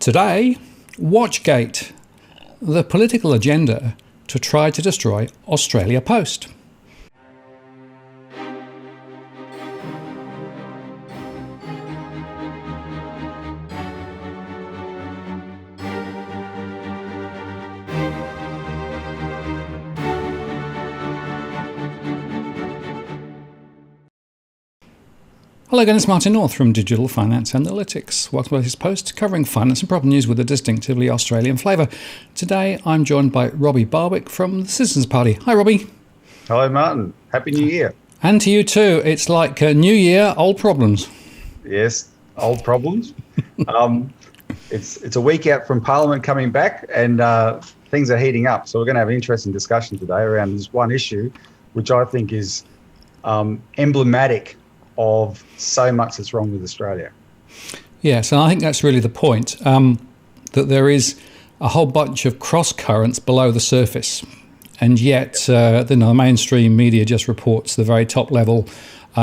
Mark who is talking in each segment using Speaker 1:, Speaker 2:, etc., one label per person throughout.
Speaker 1: Today, Watchgate, the political agenda to try to destroy Australia Post. Hello again, it's Martin North from Digital Finance Analytics. Welcome to the latest post covering finance and property news with a distinctively Australian flavour. Today I'm joined by Robbie Barwick from the Citizens Party. Hi Robbie.
Speaker 2: Hello Martin, Happy New Year.
Speaker 1: And to you too. It's like New Year, old problems.
Speaker 2: Yes, old problems. It's a week out from Parliament coming back and things are heating up. So we're going to have an interesting discussion today around this one issue, which I think is emblematic of so much that's wrong with Australia.
Speaker 1: Yes, and I think that's really the point, that there is a whole bunch of cross currents below the surface, and yet the mainstream media just reports the very top level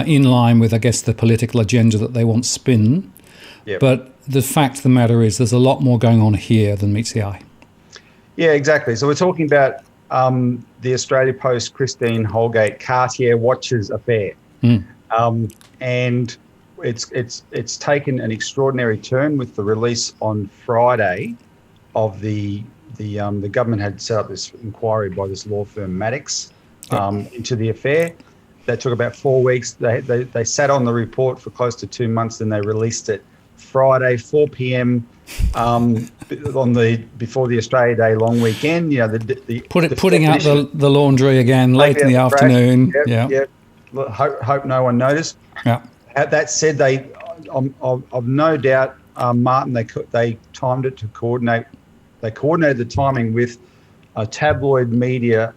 Speaker 1: in line with, I guess, the political agenda that they want spin.
Speaker 2: Yep.
Speaker 1: But the fact of the matter is there's a lot more going on here than meets the eye. Yeah,
Speaker 2: exactly. So we're talking about the Australia Post Christine Holgate Cartier Watches affair. And it's taken an extraordinary turn with the release on Friday of the government had set up this inquiry by this law firm Maddox into the affair. That took about 4 weeks. They sat on the report for close to 2 months, then they released it Friday 4 p.m. Before the Australia Day long weekend. You know,
Speaker 1: putting out the laundry again late in the afternoon.
Speaker 2: Yep. Hope no one noticed.
Speaker 1: Yeah.
Speaker 2: That said, I've no doubt, Martin, they timed it to coordinate. They coordinated the timing with a tabloid media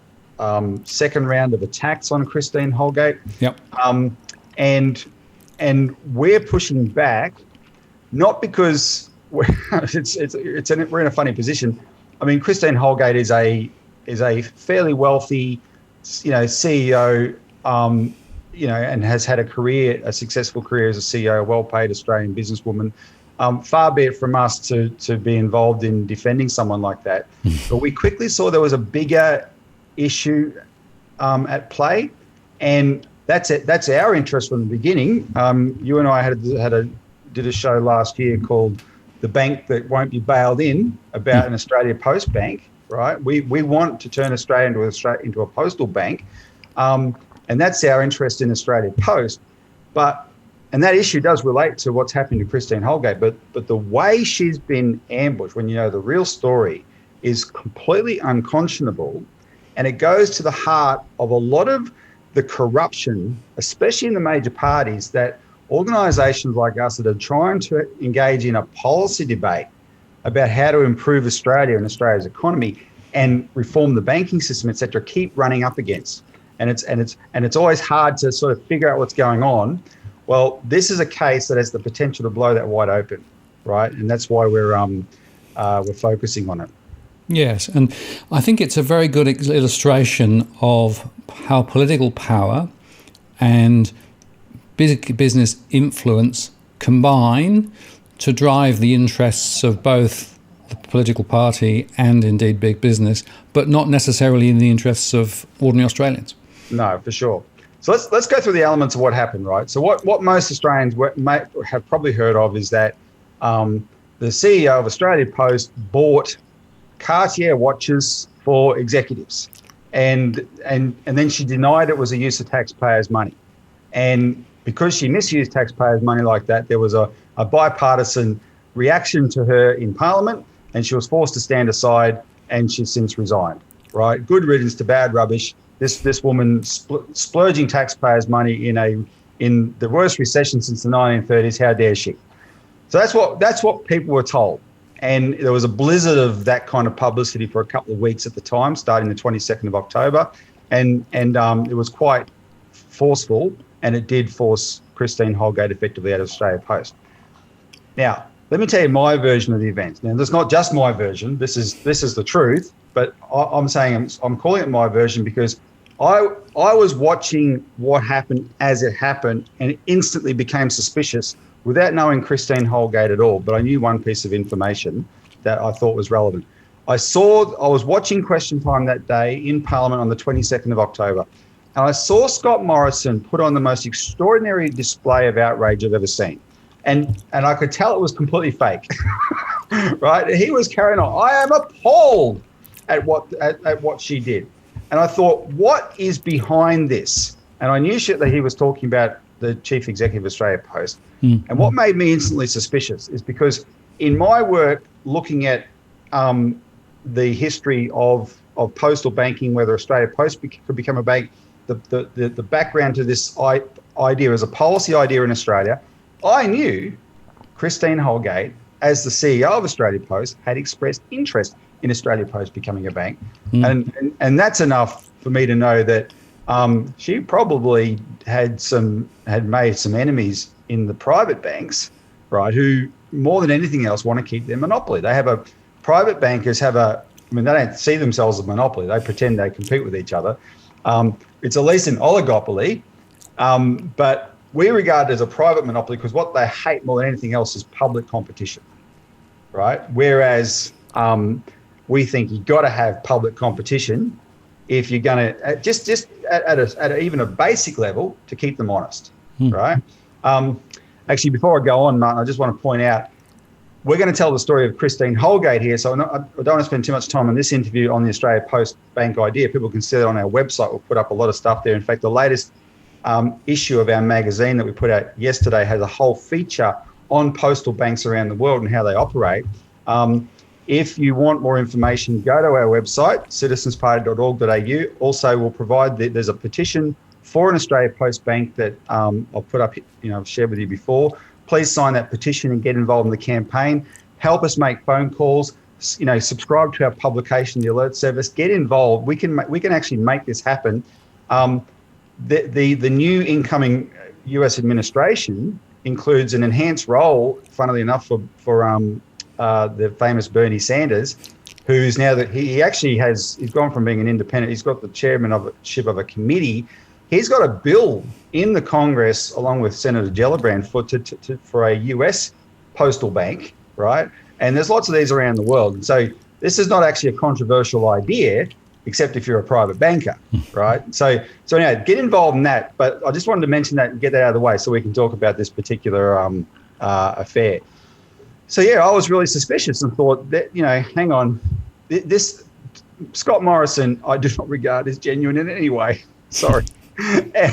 Speaker 2: second round of attacks on Christine Holgate.
Speaker 1: Yep.
Speaker 2: And we're pushing back, not because we're in a funny position. I mean, Christine Holgate is a fairly wealthy, CEO. And has had a successful career as a CEO, a well-paid Australian businesswoman. Far be it from us to be involved in defending someone like that. But we quickly saw there was a bigger issue at play, and that's it. That's our interest from the beginning. You and I did a show last year called "The Bank That Won't Be Bailed In" about an Australia Post bank. Right? We want to turn Australia into a postal bank. And that's our interest in Australia Post. And that issue does relate to what's happening to Christine Holgate, but the way she's been ambushed, when you know the real story, is completely unconscionable. And it goes to the heart of a lot of the corruption, especially in the major parties, that organisations like us that are trying to engage in a policy debate about how to improve Australia and Australia's economy and reform the banking system, et cetera, keep running up against. And it's always hard to sort of figure out what's going on. Well, this is a case that has the potential to blow that wide open, right? And that's why we're focusing on it.
Speaker 1: Yes, and I think it's a very good illustration of how political power and business influence combine to drive the interests of both the political party and indeed big business, but not necessarily in the interests of ordinary Australians.
Speaker 2: No, for sure. So let's go through the elements of what happened, right? So what most Australians have probably heard of is that the CEO of Australia Post bought Cartier watches for executives, and then she denied it was a use of taxpayers' money. And because she misused taxpayers' money like that, there was a bipartisan reaction to her in Parliament, and she was forced to stand aside, and she's since resigned. Right? Good riddance to bad rubbish. This woman splurging taxpayers' money in the worst recession since the 1930s. How dare she? So that's what people were told, and there was a blizzard of that kind of publicity for a couple of weeks at the time, starting the 22nd of October, and it was quite forceful, and it did force Christine Holgate effectively out of Australia Post. Now, let me tell you my version of the events. Now, that's not just my version. This is the truth. But I'm calling it my version because I was watching what happened as it happened and instantly became suspicious without knowing Christine Holgate at all, but I knew one piece of information that I thought was relevant. I was watching Question Time that day in Parliament on the 22nd of October, and I saw Scott Morrison put on the most extraordinary display of outrage I've ever seen. And I could tell it was completely fake, right? He was carrying on. I am appalled at what she did. And I thought, what is behind this? And I knew that he was talking about the Chief Executive of Australia Post. And what made me instantly suspicious is because in my work looking at the history of postal banking, whether Australia Post could become a bank, the background to this idea as a policy idea in Australia, I knew Christine Holgate, as the CEO of Australia Post, had expressed interest in Australia Post becoming a bank. And that's enough for me to know that she probably had made some enemies in the private banks, right, who more than anything else want to keep their monopoly. Private bankers they don't see themselves as a monopoly. They pretend they compete with each other. It's at least an oligopoly, but we regard it as a private monopoly because what they hate more than anything else is public competition, right? Whereas we think you've got to have public competition if you're going to just at even a basic level to keep them honest, right? Actually, before I go on, Martin, I just want to point out we're going to tell the story of Christine Holgate here, so I don't want to spend too much time on this interview on the Australia Post Bank idea. People can see it on our website. We'll put up a lot of stuff there. In fact, the latest issue of our magazine that we put out yesterday has a whole feature on postal banks around the world and how they operate. If you want more information, go to our website, citizensparty.org.au. Also, we'll provide there's a petition for an Australia Post Bank that I'll put up, I've shared with you before. Please sign that petition and get involved in the campaign. Help us make phone calls. Subscribe to our publication, the alert service. Get involved. We can actually make this happen. The new incoming US administration includes an enhanced role, funnily enough, for the famous Bernie Sanders, who's now that he's gone from being an independent, he's got the chairmanship of a committee. He's got a bill in the Congress along with Senator Gillibrand for a US postal bank, right? And there's lots of these around the world. And so this is not actually a controversial idea, except if you're a private banker, right? So anyway, get involved in that. But I just wanted to mention that and get that out of the way so we can talk about this particular affair. So, yeah, I was really suspicious and thought that, hang on, this Scott Morrison, I do not regard as genuine in any way. Sorry. I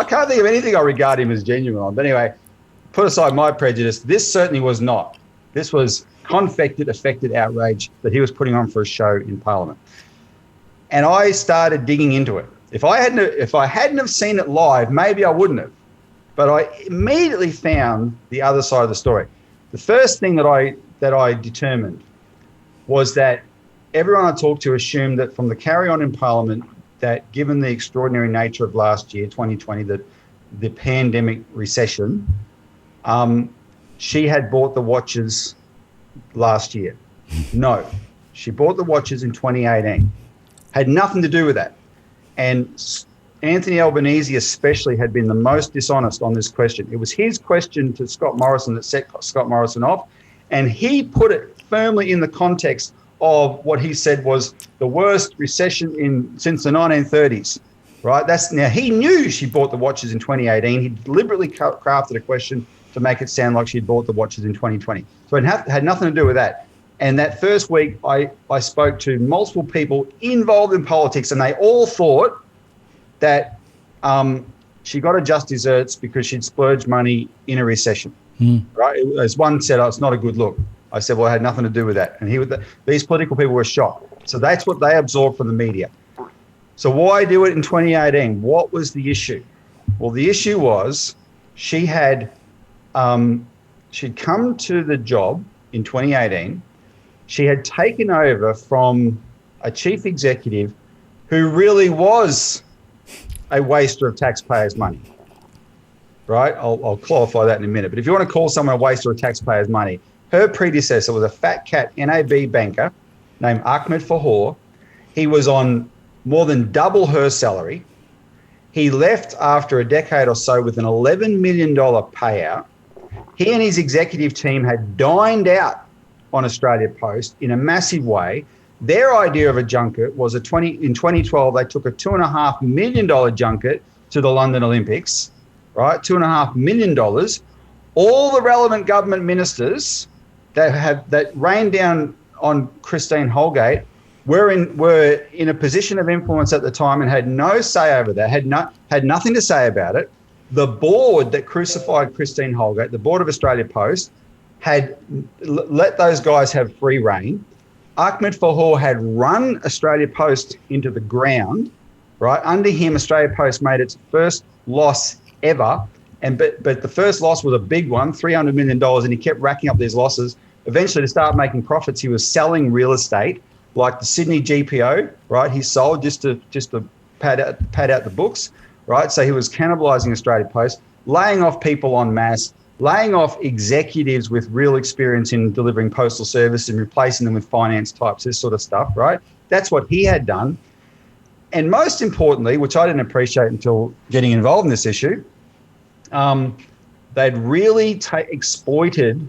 Speaker 2: can't think of anything I regard him as genuine on. But anyway, put aside my prejudice, this certainly was not. This was affected outrage that he was putting on for a show in Parliament. And I started digging into it. If I hadn't have seen it live, maybe I wouldn't have. But I immediately found the other side of the story. The first thing that I determined was that everyone I talked to assumed that from the carry-on in Parliament, that given the extraordinary nature of last year, 2020, the pandemic recession, she had bought the watches last year. No, she bought the watches in 2018. Had nothing to do with that. And Anthony Albanese especially had been the most dishonest on this question. It was his question to Scott Morrison that set Scott Morrison off, and he put it firmly in the context of what he said was the worst recession since the 1930s, right? Now he knew she bought the watches in 2018. He deliberately crafted a question to make it sound like she'd bought the watches in 2020. So it had nothing to do with that. And that first week, I spoke to multiple people involved in politics, and they all thought that she got a just desserts because she'd splurged money in a recession, right? As one said, it's not a good look. I said, well, it had nothing to do with that. And these political people were shocked. So that's what they absorbed from the media. So why do it in 2018? What was the issue? Well, the issue was she'd come to the job in 2018. She had taken over from a chief executive who really was a waster of taxpayers' money, right? I'll qualify that in a minute. But if you want to call someone a waster of taxpayers' money, her predecessor was a fat cat NAB banker named Ahmed Fahor. He was on more than double her salary. He left after a decade or so with an $11 million payout. He and his executive team had dined out on Australia Post in a massive way. Their idea of a junket was in 2012, they took a $2.5 million junket to the London Olympics, right? $2.5 million. All the relevant government ministers that rained down on Christine Holgate were in a position of influence at the time and had no say over that, had nothing to say about it. The board that crucified Christine Holgate, the board of Australia Post, had let those guys have free rein. Ahmed Fahor had run Australia Post into the ground, right? Under him, Australia Post made its first loss ever. But the first loss was a big one, $300 million, and he kept racking up these losses. Eventually, to start making profits, he was selling real estate, like the Sydney GPO, right? He sold just to pad out the books, right? So he was cannibalizing Australia Post, laying off people en masse, laying off executives with real experience in delivering postal service and replacing them with finance types, this sort of stuff, right? That's what he had done. And most importantly, which I didn't appreciate until getting involved in this issue, they'd really exploited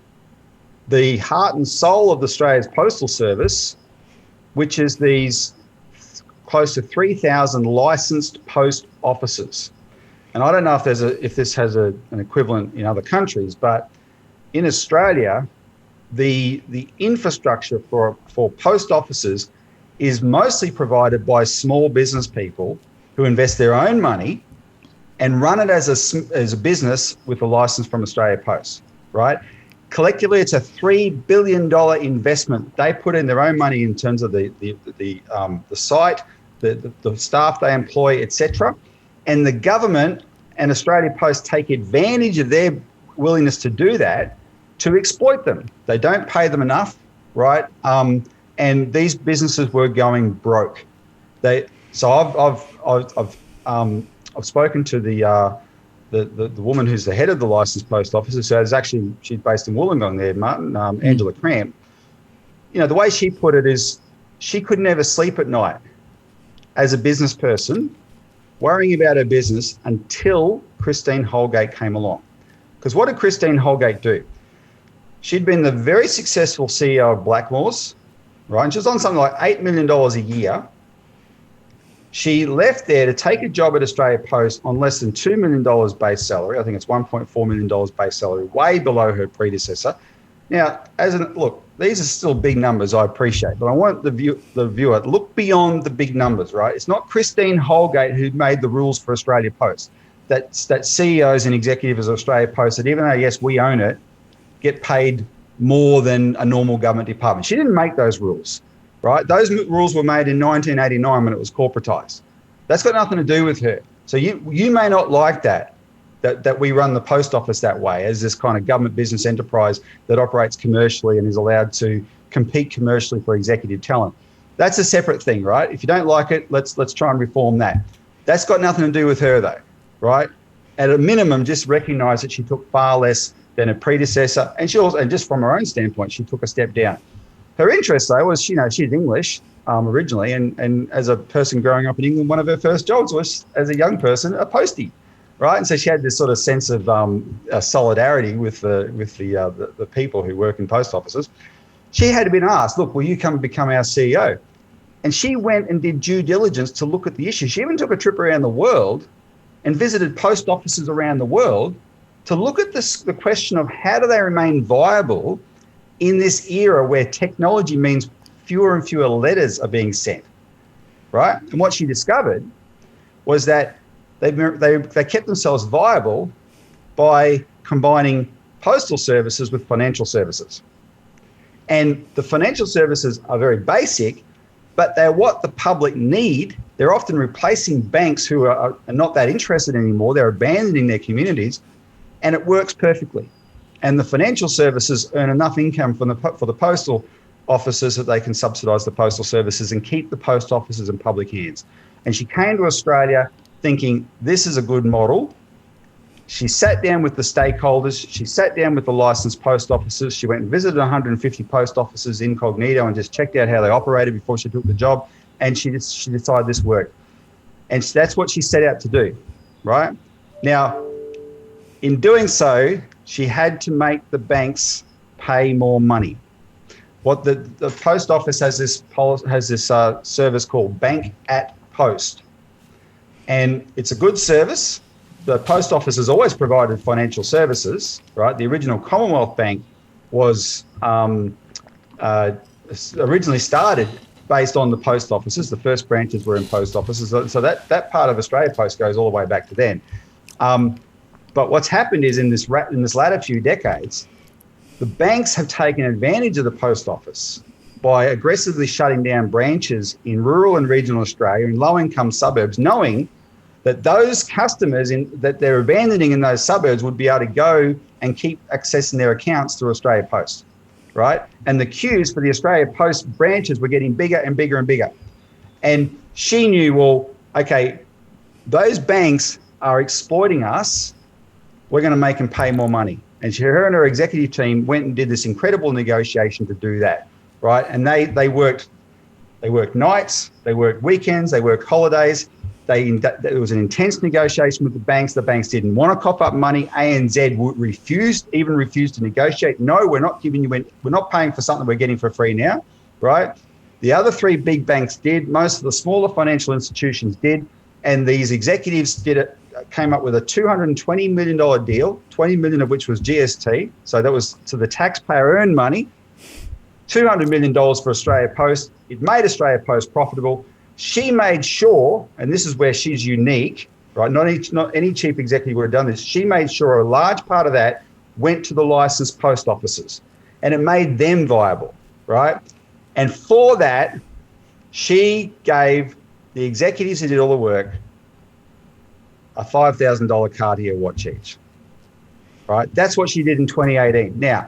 Speaker 2: the heart and soul of Australia's postal service, which is these close to 3,000 licensed post offices. And I don't know if this has an equivalent in other countries, but in Australia, the infrastructure for post offices is mostly provided by small business people who invest their own money and run it as a business with a license from Australia Post, right? Collectively, it's a $3 billion investment. They put in their own money in terms of the site, the staff they employ, etc. And the government and Australia Post take advantage of their willingness to do that to exploit them. They don't pay them enough, right? And these businesses were going broke. So I've spoken to the woman who's the head of the licensed post office. So she's based in Wollongong there, Martin, Angela Cramp. You know, the way she put it is she could never sleep at night as a business person, worrying about her business until Christine Holgate came along. Because what did Christine Holgate do? She'd been the very successful CEO of Blackmores, right? And she was on something like $8 million a year. She left there to take a job at Australia Post on less than $2 million base salary. I think it's $1.4 million base salary, way below her predecessor. Now, look, these are still big numbers, I appreciate, but I want the viewer look beyond the big numbers, right? It's not Christine Holgate who made the rules for Australia Post. That CEOs and executives of Australia Post, that even though, yes, we own it, get paid more than a normal government department. She didn't make those rules, right? Those rules were made in 1989 when it was corporatized. That's got nothing to do with her. So you may not like that we run the post office that way, as this kind of government business enterprise that operates commercially and is allowed to compete commercially for executive talent. That's a separate thing, right? If you don't like it, let's try and reform that. That's got nothing to do with her though, right? At a minimum, just recognise that she took far less than her predecessor, and just from her own standpoint, she took a step down. Her interest though was, she's English originally, and as a person growing up in England, one of her first jobs was, as a young person, a postie. Right, and so she had this sort of sense of solidarity with the people who work in post offices. She had been asked, "Look, will you come and become our CEO?" And she went and did due diligence to look at the issue. She even took a trip around the world and visited post offices around the world to look at the question of how do they remain viable in this era where technology means fewer and fewer letters are being sent. Right, and what she discovered was that they kept themselves viable by combining postal services with financial services. And the financial services are very basic, but they're what the public need. They're often replacing banks who are not that interested anymore. They're abandoning their communities, and it works perfectly. And the financial services earn enough income for the postal offices that they can subsidise the postal services and keep the post offices in public hands. And she came to Australia thinking this is a good model. She sat down with the stakeholders. She sat down with the licensed post offices. She went and visited 150 post offices incognito and just checked out how they operated before she took the job. And she decided this worked. And that's what she set out to do. right? Now, in doing so, she had to make the banks pay more money. What the post office has this service called Bank at Post, and it's a good service. The post office has always provided financial services, right? The original Commonwealth Bank was originally started based on the post offices. The first branches were in post offices, so that part of Australia Post goes all the way back to then. But what's happened is in this latter few decades, the banks have taken advantage of the post office by aggressively shutting down branches in rural and regional Australia in low-income suburbs, knowing that those customers that they're abandoning in those suburbs would be able to go and keep accessing their accounts through Australia Post, right? And the queues for the Australia Post branches were getting bigger and bigger and bigger. And she knew, well, okay, those banks are exploiting us. We're going to make them pay more money. And her and her executive team went and did this incredible negotiation to do that, right? And they worked nights, they worked weekends, they worked holidays. There was an intense negotiation with the banks. The banks didn't want to cough up money. ANZ refused to negotiate. No, we're not giving you, we're not paying for something we're getting for free now, right? The other three big banks did. Most of the smaller financial institutions did. And these executives came up with a $220 million deal, $20 million of which was GST. So that was to the taxpayer earned money, $200 million for Australia Post. It made Australia Post profitable. She made sure, and this is where she's unique, right? Not any chief executive would have done this. She made sure a large part of that went to the licensed post offices, and it made them viable, right? And for that, she gave the executives who did all the work a $5,000 Cartier watch each, right? That's what she did in 2018. Now,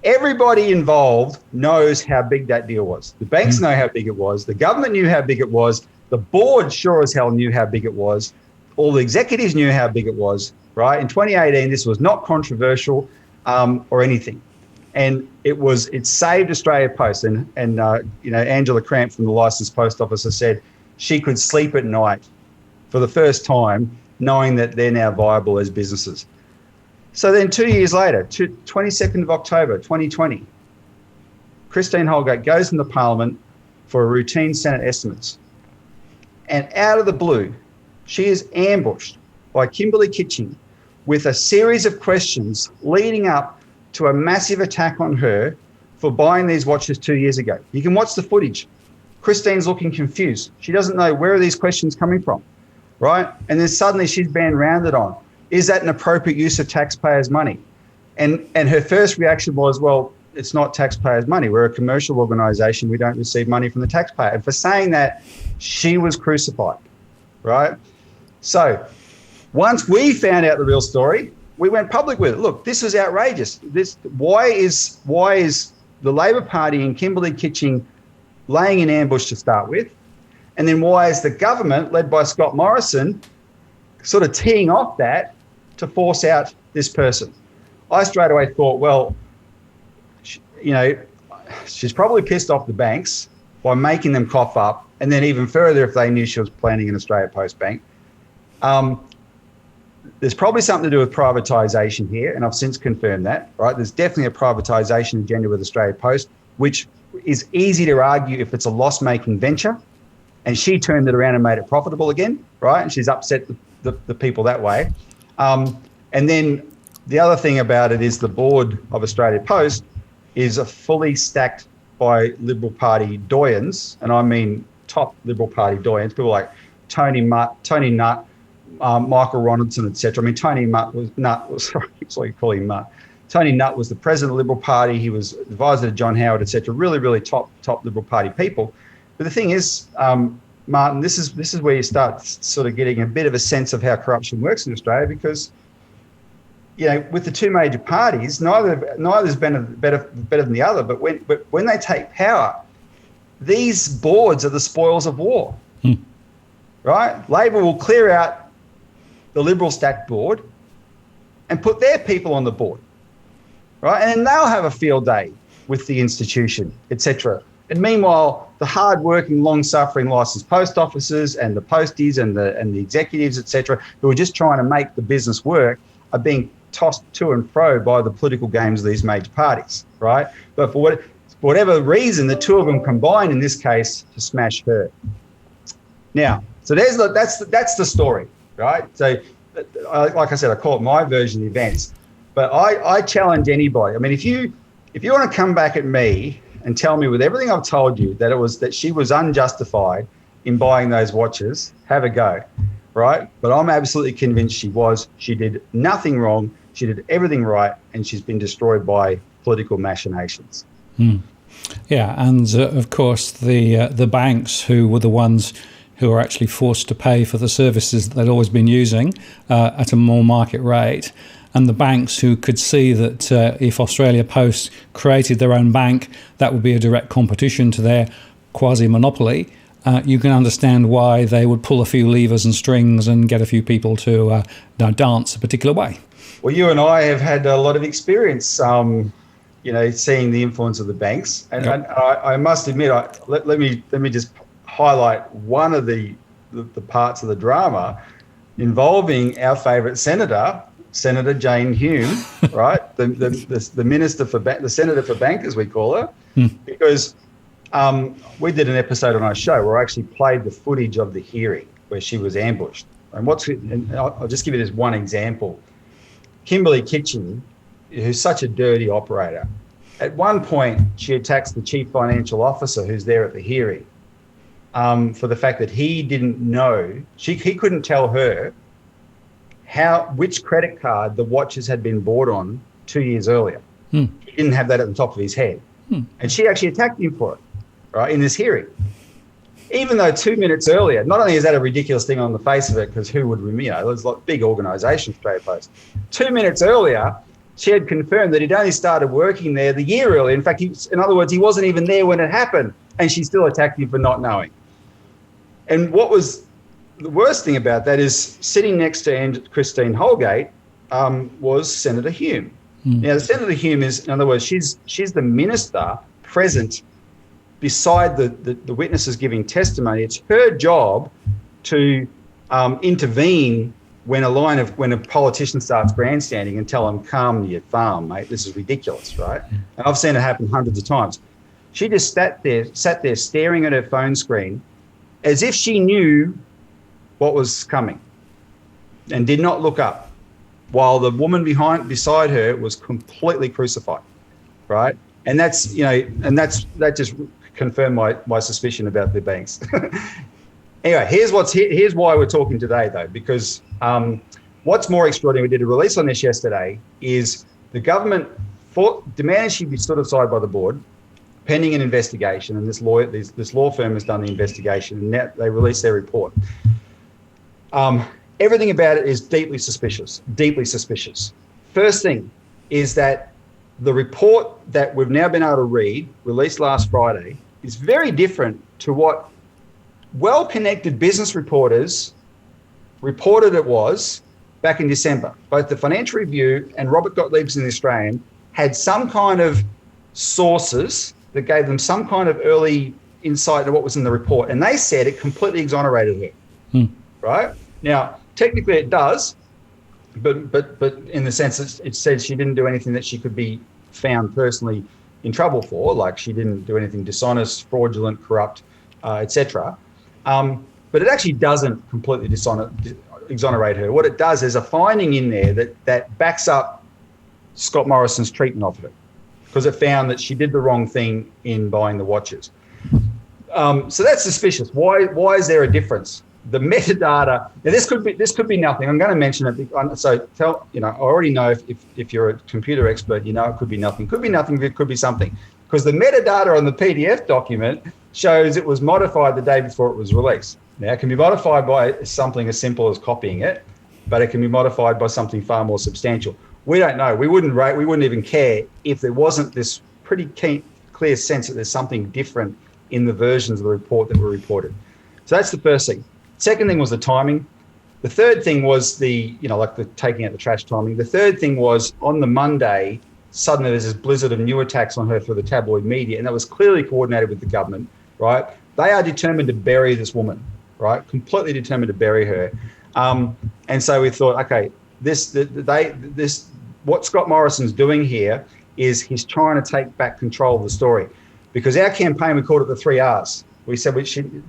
Speaker 2: everybody involved knows how big that deal was. The banks know how big it was. The government knew how big it was. The board sure as hell knew how big it was. All the executives knew how big it was, right? In 2018, this was not controversial or anything. And it saved Australia Post. And Angela Cramp from the licensed post office has said she could sleep at night for the first time knowing that they're now viable as businesses. So then 2 years later, 22nd of October, 2020, Christine Holgate goes into Parliament for a routine Senate estimates. And out of the blue, she is ambushed by Kimberley Kitching with a series of questions leading up to a massive attack on her for buying these watches 2 years ago. You can watch the footage. Christine's looking confused. She doesn't know where are these questions coming from, right? And then suddenly she's being rounded on. Is that an appropriate use of taxpayers' money? And her first reaction was, well, it's not taxpayers' money. We're a commercial organisation. We don't receive money from the taxpayer. And for saying that, she was crucified, right? So once we found out the real story, we went public with it. Look, this was outrageous. Why is the Labor Party and Kimberley Kitching laying in ambush to start with? And then why is the government, led by Scott Morrison, sort of teeing off that to force out this person? I straight away thought, well, she's probably pissed off the banks by making them cough up, and then even further if they knew she was planning an Australia Post Bank. There's probably something to do with privatisation here, and I've since confirmed that, right? There's definitely a privatisation agenda with Australia Post, which is easy to argue if it's a loss-making venture, and she turned it around and made it profitable again, right? And she's upset the people that way. And then the other thing about it is the board of Australia Post is a fully stacked by Liberal Party doyens, and I mean top Liberal Party doyens, people like Tony Nutt, Michael Ronaldson, etc. I mean, Tony Nutt was the president of the Liberal Party. He was advisor to John Howard, etc. Really, really top Liberal Party people. But the thing is, Martin, this is where you start sort of getting a bit of a sense of how corruption works in Australia, because with the two major parties, neither's better than the other. But when they take power, these boards are the spoils of war, right? Labor will clear out the Liberal stacked board and put their people on the board, right? And then they'll have a field day with the institution, etc., And meanwhile, the hard-working, long-suffering licensed post officers and the posties and the executives, etc., who are just trying to make the business work, are being tossed to and fro by the political games of these major parties, right? But for whatever reason, the two of them combine in this case to smash her. Now, so that's the story, right? So, like I said, I call it my version of the events. But I challenge anybody. I mean, if you want to come back at me and tell me with everything I've told you that she was unjustified in buying those watches, have a go, right? But I'm absolutely convinced she was. She did nothing wrong. She did everything right, and she's been destroyed by political machinations.
Speaker 1: Yeah, and of course the banks who were the ones who are actually forced to pay for the services that they'd always been using at a more market rate. And the banks who could see that if Australia Post created their own bank, that would be a direct competition to their quasi-monopoly. You can understand why they would pull a few levers and strings and get a few people to dance a particular way.
Speaker 2: Well, you and I have had a lot of experience, seeing the influence of the banks. And,
Speaker 1: Yep.
Speaker 2: and I must admit, let me just highlight one of the parts of the drama involving our favourite Senator Jane Hume, right? The minister the senator for bankers, we call her, because we did an episode on our show where I actually played the footage of the hearing where she was ambushed. And I'll just give you this one example. Kimberly Kitchen, who's such a dirty operator, at one point she attacks the chief financial officer who's there at the hearing for the fact that he didn't know, he couldn't tell her which credit card the watches had been bought on 2 years earlier. He didn't have that at the top of his head. And she actually attacked him for it, right, in this hearing. Even though 2 minutes earlier, not only is that a ridiculous thing on the face of it, because who would, there's like big organisations, Australia Post. 2 minutes earlier, she had confirmed that he'd only started working there the year earlier. In fact, in other words, he wasn't even there when it happened, and she still attacked him for not knowing. And what was the worst thing about that is sitting next to Christine Holgate was Senator Hume. Now, Senator Hume is, in other words, she's the minister present beside the witnesses giving testimony. It's her job to intervene when a politician starts grandstanding and tell them, calm your farm, mate, this is ridiculous, right? And I've seen it happen hundreds of times. She just sat there staring at her phone screen as if she knew what was coming and did not look up, while the woman beside her was completely crucified, right? And that just confirmed my suspicion about the banks. Anyway, here's why we're talking today, though, because what's more extraordinary, we did a release on this yesterday, is the government demanded she be stood aside by the board pending an investigation, and this law firm has done the investigation, and now they released their report. Everything about it is deeply suspicious. First thing is that the report that we've now been able to read, released last Friday, is very different to what well-connected business reporters reported it was back in December. Both the Financial Review and Robert Gottlieb's in the Australian had some kind of sources that gave them some kind of early insight into what was in the report, and they said it completely exonerated her. Right? Now, technically it does, but in the sense that it said she didn't do anything that she could be found personally in trouble for, like she didn't do anything dishonest, fraudulent, corrupt, etc. But it actually doesn't completely exonerate her. What it does is a finding in there that backs up Scott Morrison's treatment of her, because it found that she did the wrong thing in buying the watches. So that's suspicious. Why is there a difference? The metadata. Now this could be nothing. I'm going to mention it. So I already know if you're a computer expert, it could be nothing. Could be nothing. It could be something, because the metadata on the PDF document shows it was modified the day before it was released. Now it can be modified by something as simple as copying it, but it can be modified by something far more substantial. We don't know. We wouldn't even care if there wasn't this pretty clear sense that there's something different in the versions of the report that were reported. So that's the first thing. Second thing was the timing. The third thing was the taking out the trash timing. The third thing was on the Monday, suddenly there's this blizzard of new attacks on her through the tabloid media, and that was clearly coordinated with the government, right? They are determined to bury this woman, right? Completely determined to bury her. And so we thought, okay, what Scott Morrison's doing here is he's trying to take back control of the story, because our campaign, we called it the 3 Rs. We said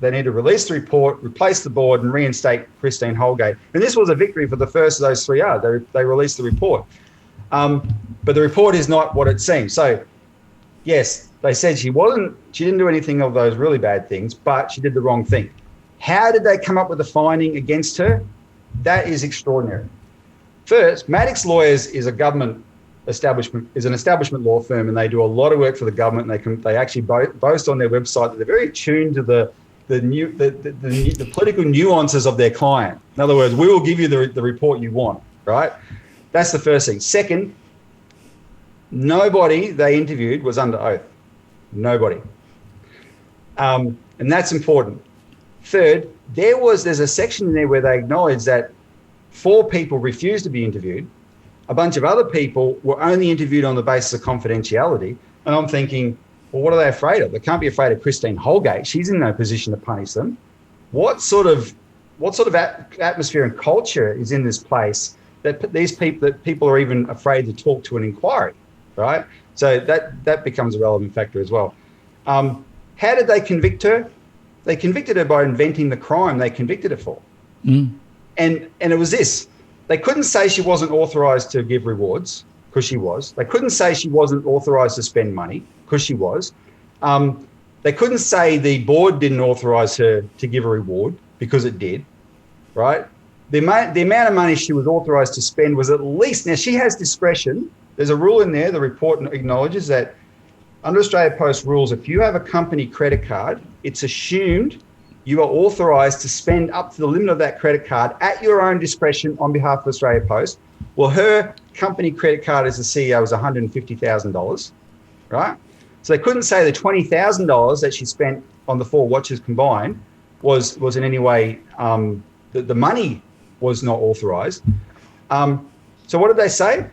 Speaker 2: they need to release the report, replace the board, and reinstate Christine Holgate. And this was a victory for the first of those 3 Rs. They released the report. But the report is not what it seems. So, yes, they said she didn't do anything of those really bad things, but she did the wrong thing. How did they come up with the finding against her? That is extraordinary. First, Maddox Lawyers is an establishment law firm, and they do a lot of work for the government. And they actually boast on their website that they're very attuned to the political nuances of their client. In other words, we will give you the report you want, right? That's the first thing. Second, nobody they interviewed was under oath. Nobody. And that's important. Third, there's a section in there where they acknowledge that 4 people refused to be interviewed. A bunch of other people were only interviewed on the basis of confidentiality. And I'm thinking, well, what are they afraid of? They can't be afraid of Christine Holgate. She's in no position to punish them. What sort of atmosphere and culture is in this place that people are even afraid to talk to an inquiry, right? So that becomes a relevant factor as well. How did they convict her? They convicted her by inventing the crime they convicted her for. And it was this. They couldn't say she wasn't authorised to give rewards, because she was. They couldn't say she wasn't authorised to spend money, because she was. They couldn't say the board didn't authorise her to give a reward, because it did, right? The amount of money she was authorised to spend was at least, now she has discretion. There's a rule in there, the report acknowledges that under Australia Post rules, if you have a company credit card, it's assumed you are authorised to spend up to the limit of that credit card at your own discretion on behalf of Australia Post. Well, her company credit card as the CEO was $150,000, right? So they couldn't say the $20,000 that she spent on the 4 watches combined was in any way, the money was not authorised. So what did they say?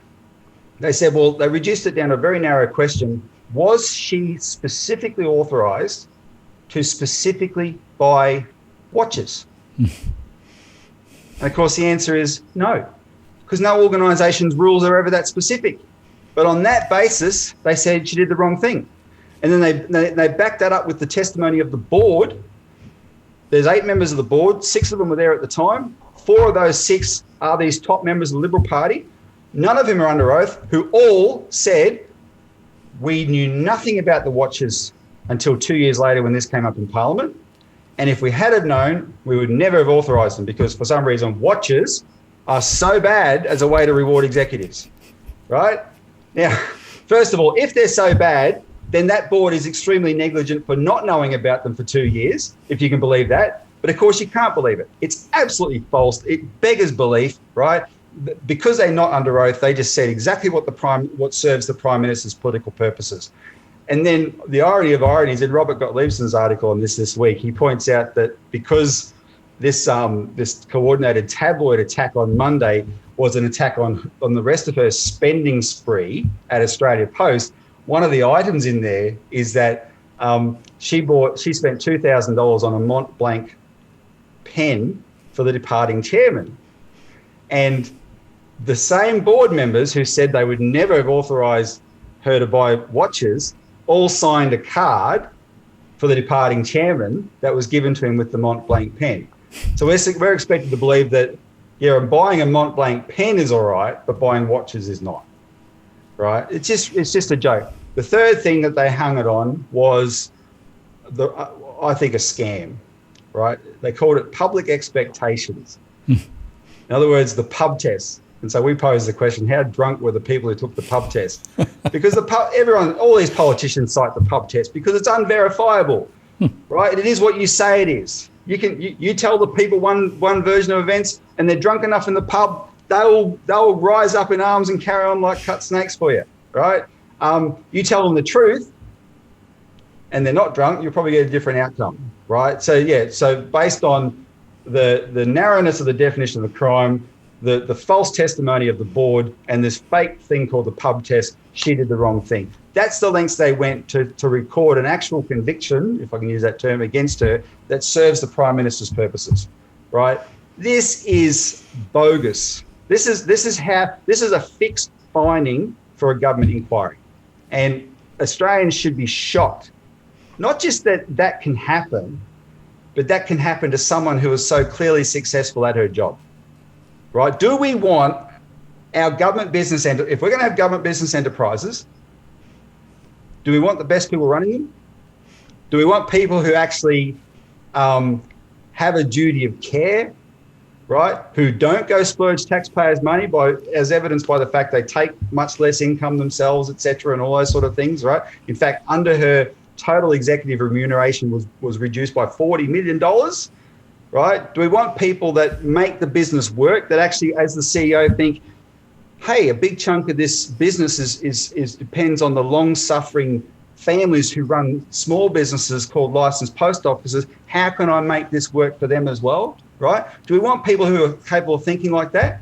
Speaker 2: They said, well, they reduced it down to a very narrow question. Was she specifically authorised to specifically buy watches? And of course, the answer is no, because no organisation's rules are ever that specific. But on that basis, they said she did the wrong thing. And then they backed that up with the testimony of the board. There's 8 members of the board. 6 of them were there at the time. 4 of those 6 are these top members of the Liberal Party. None of them are under oath, who all said, we knew nothing about the watches until 2 years later when this came up in Parliament. And if we had have known, we would never have authorised them, because for some reason watches are so bad as a way to reward executives, right? Now, first of all, if they're so bad, then that board is extremely negligent for not knowing about them for 2 years, if you can believe that. But of course, you can't believe it. It's absolutely false. It beggars belief, right? Because they're not under oath, they just said exactly what serves the Prime Minister's political purposes. And then the irony of ironies, in Robert Gottliebsen's article on this week, he points out that because this coordinated tabloid attack on Monday was an attack on the rest of her spending spree at Australia Post, one of the items in there is that she spent $2,000 on a Mont Blanc pen for the departing chairman. And the same board members who said they would never have authorised her to buy watches all signed a card for the departing chairman that was given to him with the Mont Blanc pen. So we're expected to believe that, yeah, buying a Mont Blanc pen is all right, but buying watches is not, right? It's just a joke. The third thing that they hung it on was, I think, a scam, right? They called it public expectations. In other words, the pub test. And so we posed the question, how drunk were the people who took the pub test? Because all these politicians cite the pub test because it's unverifiable, right? It is what you say it is. You tell the people one version of events and they're drunk enough in the pub, they'll rise up in arms and carry on like cut snakes for you, right? You tell them the truth and they're not drunk, you'll probably get a different outcome, right? So, yeah, so based on the narrowness of the definition of the crime, the false testimony of the board and this fake thing called the pub test, she did the wrong thing. That's the lengths they went to record an actual conviction, if I can use that term, against her that serves the Prime Minister's purposes, right? This is bogus. This is a fixed finding for a government inquiry. And Australians should be shocked. Not just that can happen, but that can happen to someone who is so clearly successful at her job, right? Do we want our government business, if we're going to have government business enterprises, do we want the best people running them? Do we want people who actually have a duty of care, right? Who don't go splurge taxpayers' money, as evidenced by the fact they take much less income themselves, et cetera, and all those sort of things, right? In fact, under her, total executive remuneration was reduced by $40 million, right? Do we want people that make the business work, that actually, as the CEO, think, hey, a big chunk of this business is depends on the long-suffering families who run small businesses called licensed post offices. How can I make this work for them as well, right? Do we want people who are capable of thinking like that?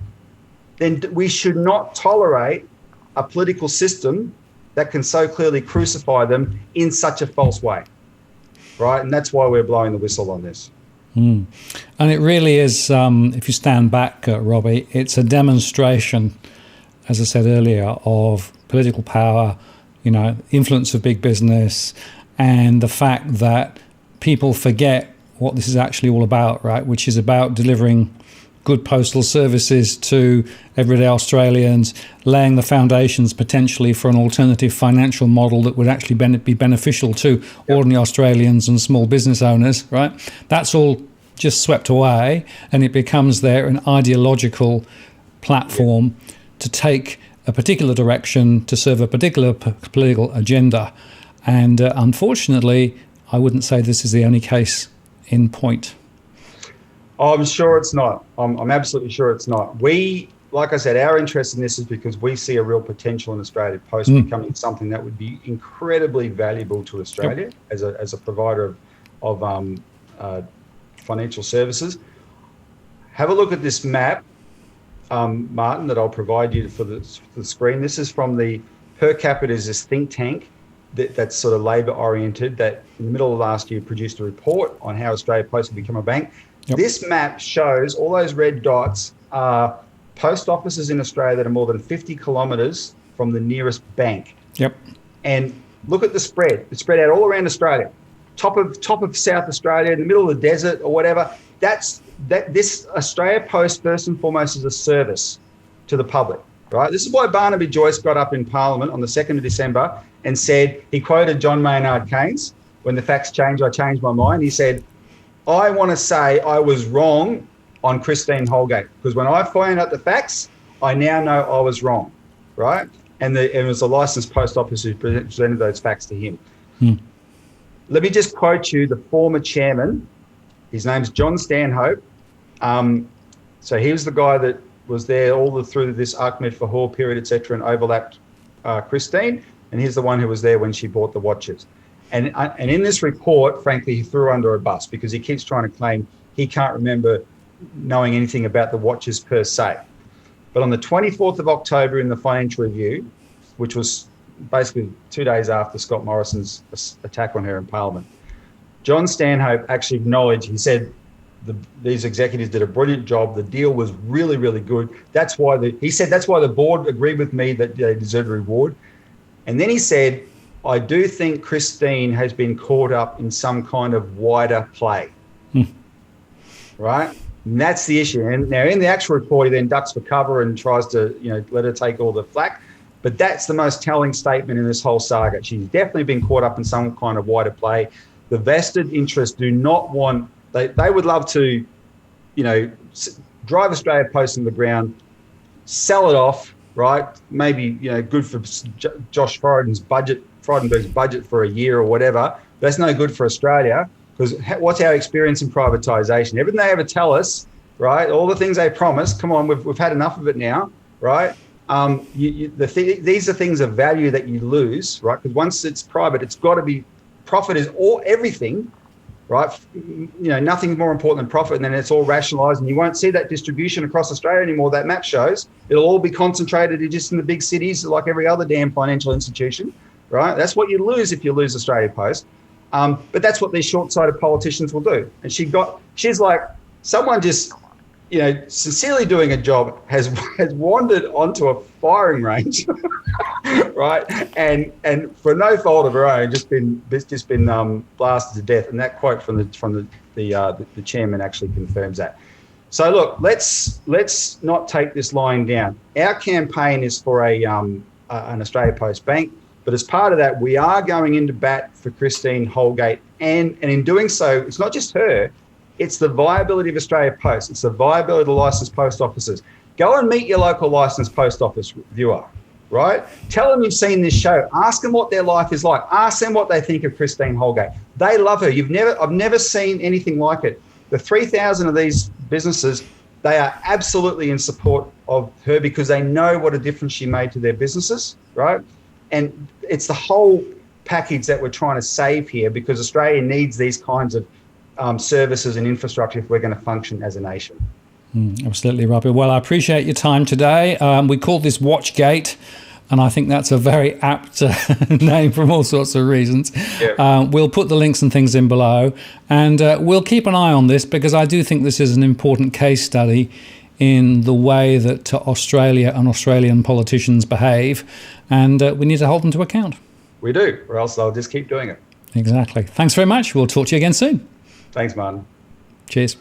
Speaker 2: Then we should not tolerate a political system that can so clearly crucify them in such a false way, right? And that's why we're blowing the whistle on this.
Speaker 1: And it really is, if you stand back, Robbie, it's a demonstration, as I said earlier, of political power, influence of big business, and the fact that people forget what this is actually all about, right? Which is about delivering good postal services to everyday Australians, laying the foundations potentially for an alternative financial model that would actually be beneficial to ordinary Australians and small business owners, right? That's all just swept away, and it becomes there an ideological platform to take a particular direction to serve a particular political agenda. And unfortunately, I wouldn't say this is the only case in point.
Speaker 2: I'm sure it's not. I'm absolutely sure it's not. Like I said, our interest in this is because we see a real potential in Australia Post becoming something that would be incredibly valuable to Australia as a provider of financial services. Have a look at this map, Martin, that I'll provide you for the screen. This is from the Per Capita is this think tank that's sort of Labor oriented that in the middle of last year produced a report on how Australia Post will become a bank. Yep. This map shows all those red dots are post offices in Australia that are more than 50 kilometres from the nearest bank.
Speaker 1: Yep.
Speaker 2: And look at the spread. It's spread out all around Australia. Top of South Australia, in the middle of the desert or whatever. This Australia Post, first and foremost, is a service to the public, right? This is why Barnaby Joyce got up in Parliament on the 2nd of December and said, he quoted John Maynard Keynes, when the facts change, I change my mind. He said, I want to say I was wrong on Christine Holgate, because when I find out the facts, I now know I was wrong, right? And it was a licensed post office who presented those facts to him. Let me just quote you the former chairman. His name's John Stanhope. So he was the guy that was there through this Ahmed Fahor period, et cetera, and overlapped Christine. And he's the one who was there when she bought the watches. And in this report, frankly, he threw her under a bus because he keeps trying to claim he can't remember knowing anything about the watches per se. But on the 24th of October in the Financial Review, which was basically 2 days after Scott Morrison's attack on her in Parliament, John Stanhope actually acknowledged, he said, these executives did a brilliant job. The deal was really, really good. That's why he said that's why the board agreed with me that they deserved a reward. And then he said, I do think Christine has been caught up in some kind of wider play, right? And that's the issue. And now in the actual report, he then ducks for cover and tries to, let her take all the flack. But that's the most telling statement in this whole saga. She's definitely been caught up in some kind of wider play. The vested interests do not want, they would love to, drive Australia Post in the ground, sell it off, right? Maybe, good for Josh Frydenberg's budget for a year or whatever. That's no good for Australia, because what's our experience in privatisation? Everything they ever tell us, right? All the things they promise, come on, we've had enough of it now, right? These are things of value that you lose, right? Because once it's private, it's got to be, profit is everything, right? Nothing's more important than profit, and then it's all rationalised, and you won't see that distribution across Australia anymore. That map shows it'll all be concentrated just in the big cities, like every other damn financial institution, right? That's what you lose if you lose Australia Post. But that's what these short-sighted politicians will do. And she's like, someone just, sincerely doing a job has wandered onto a firing range, right? And for no fault of her own, just been blasted to death. And that quote from the chairman actually confirms that. So look, let's not take this lying down. Our campaign is for an Australia Post bank. But as part of that, we are going into bat for Christine Holgate. And in doing so, it's not just her, it's the viability of Australia Post. It's the viability of the licensed post offices. Go and meet your local licensed post office viewer, right? Tell them you've seen this show. Ask them what their life is like. Ask them what they think of Christine Holgate. They love her. I've never seen anything like it. The 3,000 of these businesses, they are absolutely in support of her because they know what a difference she made to their businesses, right? And it's the whole package that we're trying to save here because Australia needs these kinds of services and infrastructure if we're going to function as a nation.
Speaker 1: Absolutely, Robbie. Well, I appreciate your time today. We call this Watchgate, and I think that's a very apt name from all sorts of reasons. Yeah. We'll put the links and things in below, and we'll keep an eye on this because I do think this is an important case study in the way that Australia and Australian politicians behave, and we need to hold them to account.
Speaker 2: We do, or else they'll just keep doing it.
Speaker 1: Exactly. Thanks very much. We'll talk to you again soon.
Speaker 2: Thanks, Martin.
Speaker 1: Cheers.